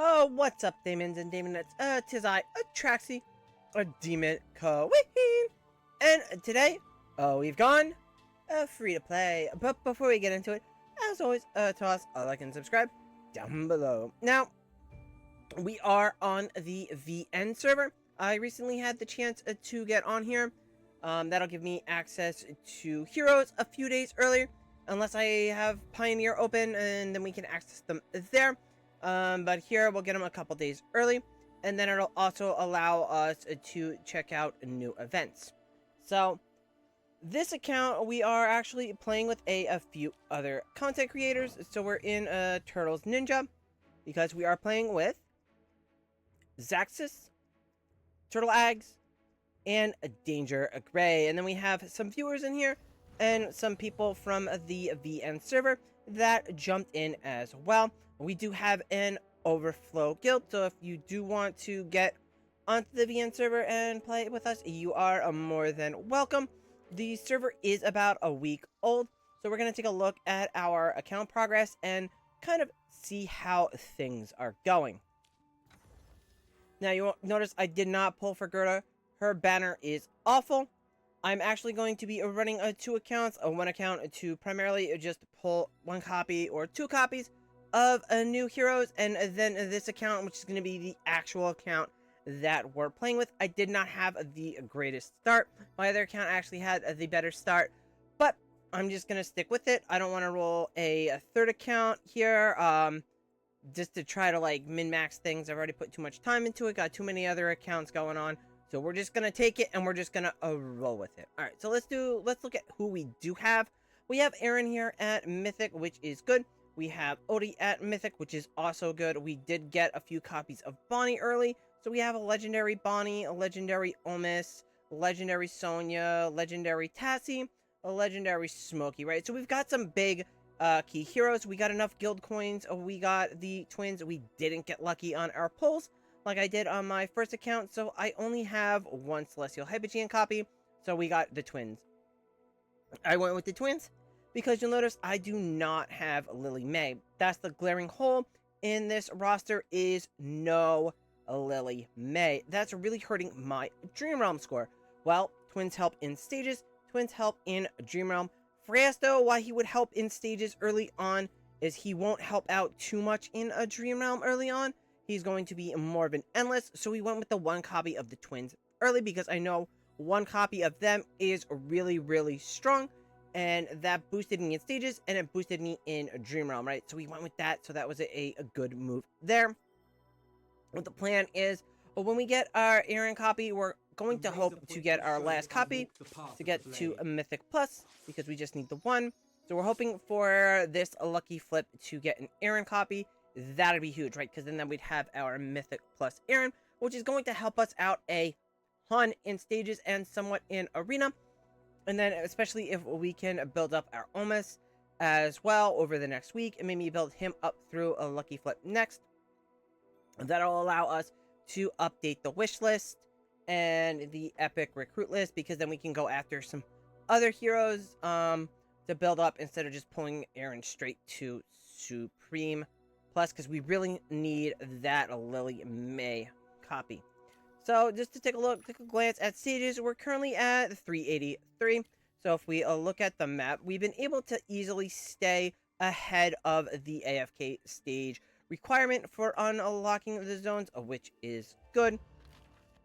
Oh, what's up, Damons and Damonettes? Tis I, Traxy, a Demon Queen, and today, we've gone free to play. But before we get into it, as always, toss a like and subscribe down below. Now, we are on the VN server. I recently had the chance to get on here. That'll give me access to heroes a few days earlier, unless I have Pioneer open, and then we can access them there. But here we'll get them a couple days early, and then it'll also allow us to check out new events. So this account, we are actually playing with a few other content creators. So we're in Turtles Ninja, because we are playing with Zaxxas, Turtle Ags, and Danger Gray. And then we have some viewers in here and some people from the VN server that jumped in as well. We do have an overflow guild, so if you do want to get onto the VN server and play with us, you are more than welcome. The server is about a week old, so we're going to take a look at our account progress and kind of see how things are going. Now, you won't notice I did not pull for Gerda. Her banner is awful. I'm actually going to be running two accounts, one account to primarily just pull one copy or two copies of new heroes, and then this account, which is going to be the actual account that we're playing with. I did not have the greatest start. My other account actually had the better start, but I'm just going to stick with it. I don't want to roll a third account here, just to try to like min-max things. I've already put too much time into it, got too many other accounts going on. So we're just going to take it and we're just going to roll with it. All right, so let's look at who we do have. We have Aaron here at Mythic, which is good. We have Odie at Mythic, which is also good. We did get a few copies of Bonnie early. So we have a legendary Bonnie, a legendary Omis, legendary Sonya, legendary Tassie, a legendary Smokey, right? So we've got some big key heroes. We got enough guild coins. We got the twins. We didn't get lucky on our pulls like I did on my first account, so I only have one Celestial Hypogean copy, so we got the twins. I went with the twins because you'll notice I do not have Lily May. That's the glaring hole in this roster, is no Lily May. That's really hurting my Dream Realm score. Well, twins help in stages, twins help in Dream Realm. Freya's, though, why he would help in stages early on is he won't help out too much in a Dream Realm early on. He's going to be more of an endless, so we went with the one copy of the twins early because I know one copy of them is really, really strong, and that boosted me in stages, and it boosted me in Dream Realm, right? So we went with that, so that was a good move there. What the plan is, when we get our Aaron copy, we're going to hope to get our last copy to get to a Mythic Plus, because we just need the one. So we're hoping for this lucky flip to get an Aaron copy. That'd be huge, right? Because then we'd have our Mythic Plus Aaron, which is going to help us out a ton in stages and somewhat in arena. And then especially if we can build up our Omis as well over the next week, and maybe build him up through a lucky flip next. That'll allow us to update the wish list and the epic recruit list, because then we can go after some other heroes to build up instead of just pulling Aaron straight to Supreme Plus, because we really need that Lily May copy. So just to take a glance at stages, we're currently at 383. So if we look at the map, we've been able to easily stay ahead of the AFK stage requirement for unlocking the zones, which is good.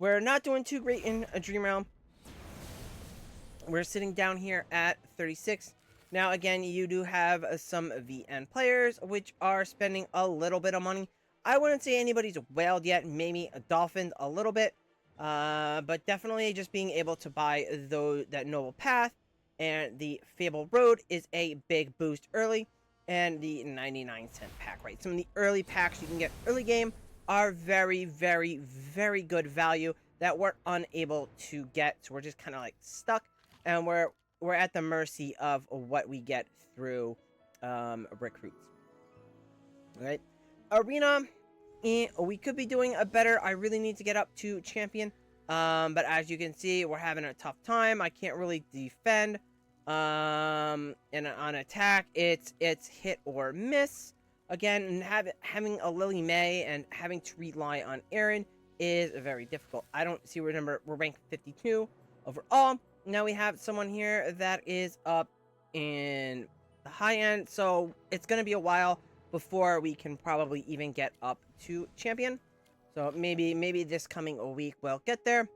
We're not doing too great in a Dream Realm. We're sitting down here at 36. Now, again, you do have some VN players, which are spending a little bit of money. I wouldn't say anybody's whaled yet, maybe a Dolphin a little bit. But definitely just being able to buy that Noble Path and the Fable Road is a big boost early. And the 99-cent pack, right? Some of the early packs you can get early game are very, very, very good value that we're unable to get. So we're just kind of like stuck, and we're at the mercy of what we get through recruits. All right, arena, we could be doing a better. I really need to get up to champion, but as you can see, we're having a tough time. I can't really defend. And on attack, it's hit or miss. Again, having a Lily May and having to rely on Aaron is very difficult. I don't see we're ranked 52 overall. Now we have someone here that is up in the high end, so it's going to be a while before we can probably even get up to champion. So maybe this coming week we'll get there,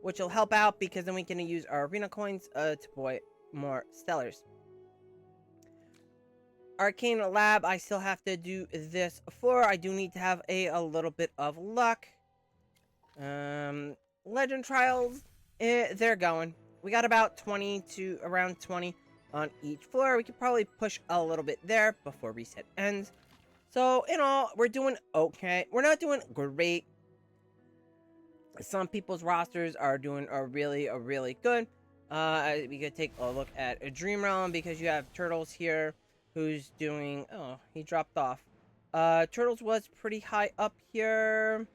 which will help out because then we can use our arena coins to buy more stellars. Arcane Lab, I still have to do this for. I do need to have a little bit of luck. Legend Trials, they're going. We got about 20 to around 20 on each floor. We could probably push a little bit there before reset ends. So, in all, we're doing okay. We're not doing great. Some people's rosters are doing really good. We could take a look at a Dream Realm because you have Turtles here who's doing... Oh, he dropped off. Turtles was pretty high up here.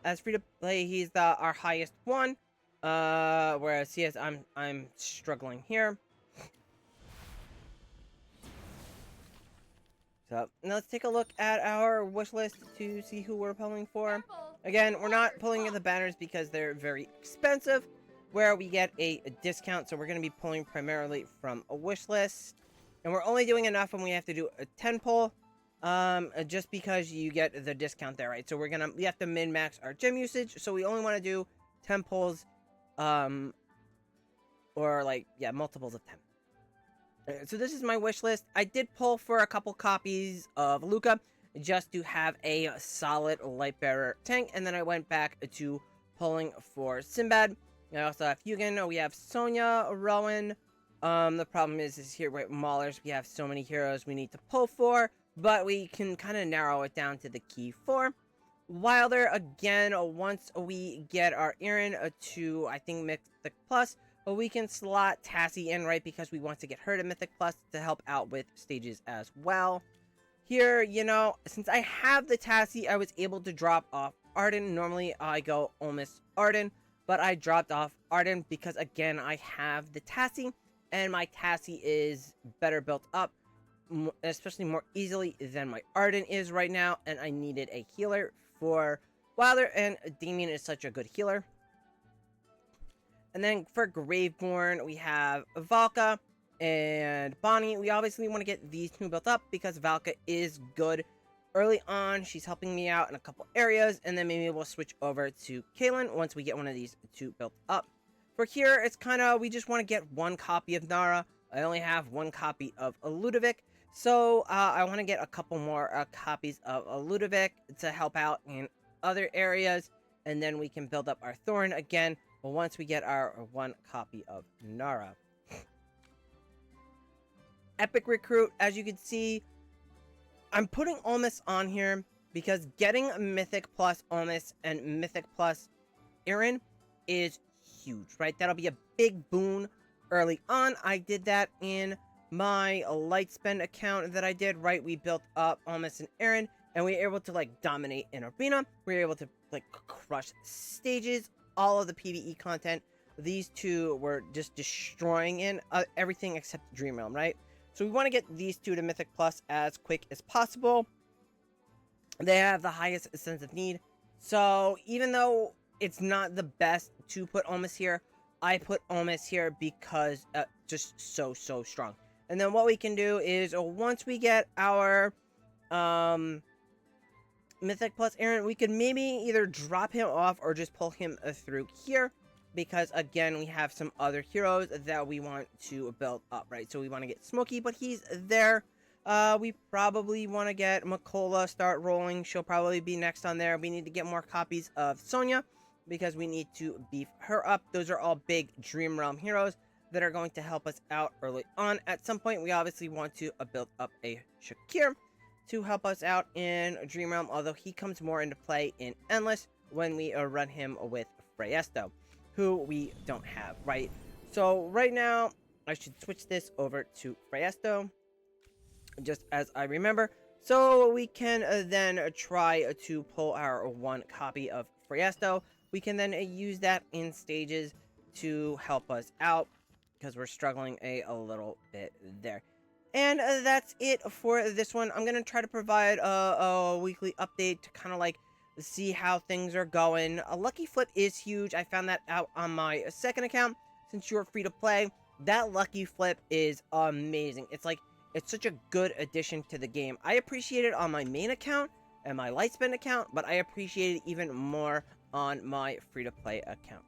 As free to play, he's our highest one. Whereas CS, I'm struggling here. So now let's take a look at our wish list to see who we're pulling for. Again, we're not pulling in the banners because they're very expensive, where we get a discount. So we're going to be pulling primarily from a wish list, and we're only doing enough when we have to do a 10 pull. Just because you get the discount there, right? So we have to min-max our gem usage, so we only want to do 10 pulls, or like, yeah, multiples of 10. So this is my wish list. I did pull for a couple copies of Luca, just to have a solid Lightbearer tank, and then I went back to pulling for Sinbad. I also have Hugin, we have Sonya, Rowan. The problem is here with Maulers, we have so many heroes we need to pull for, but we can kind of narrow it down to the key 4. Wilder, again, once we get our Aaron to, I think, Mythic Plus, we can slot Tassie in, right, because we want to get her to Mythic Plus to help out with stages as well. Here, you know, since I have the Tassie, I was able to drop off Arden. Normally, I go almost Arden, but I dropped off Arden because, again, I have the Tassie, and my Tassie is better built up, especially more easily than my Arden is right now, and I needed a healer for Wilder, and Damien is such a good healer. And then for Graveborn, we have Valka and Bonnie. We obviously want to get these two built up because Valka is good early on. She's helping me out in a couple areas, and then maybe we'll switch over to Kaylin once we get one of these two built up. For here, it's kind of, we just want to get one copy of Nara. I only have one copy of Ludovic, so I want to get a couple more copies of Ludovic to help out in other areas, and then we can build up our Thorn again once we get our one copy of Nara. Epic Recruit, as you can see, I'm putting Almas on here because getting Mythic Plus Almas and Mythic Plus Aaron is huge, right? That'll be a big boon early on. I did that in my Lightspend account that I did, right? We built up Almas and Aaron, and we were able to, like, dominate in Arena. We were able to, like, crush stages, all of the PvE content. These two were just destroying in everything except Dream Realm, right? So we want to get these two to Mythic Plus as quick as possible. They have the highest sense of need. So even though it's not the best to put Almas here, I put Almas here because just so strong. And then what we can do is once we get our Mythic Plus Aaron, we could maybe either drop him off or just pull him through here, because again, we have some other heroes that we want to build up, right? So we want to get Smokey, but he's there. We probably want to get Makola start rolling. She'll probably be next on there. We need to get more copies of Sonya because we need to beef her up. Those are all big Dream Realm heroes that are going to help us out early on. At some point, we obviously want to build up a Shakir to help us out in Dream Realm, although he comes more into play in Endless when we run him with Freyesto, who we don't have, right? So right now, I should switch this over to Freyesto, just as I remember, so we can then try to pull our one copy of Freyesto. We can then use that in stages to help us out, because we're struggling a little bit there. And that's it for this one. I'm going to try to provide a weekly update to kind of like see how things are going. A Lucky Flip is huge. I found that out on my second account. Since you're free to play, that Lucky Flip is amazing. It's like, it's such a good addition to the game. I appreciate it on my main account and my Lightspin account, but I appreciate it even more on my free to play account.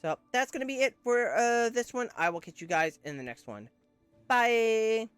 So that's going to be it for this one. I will catch you guys in the next one. Bye!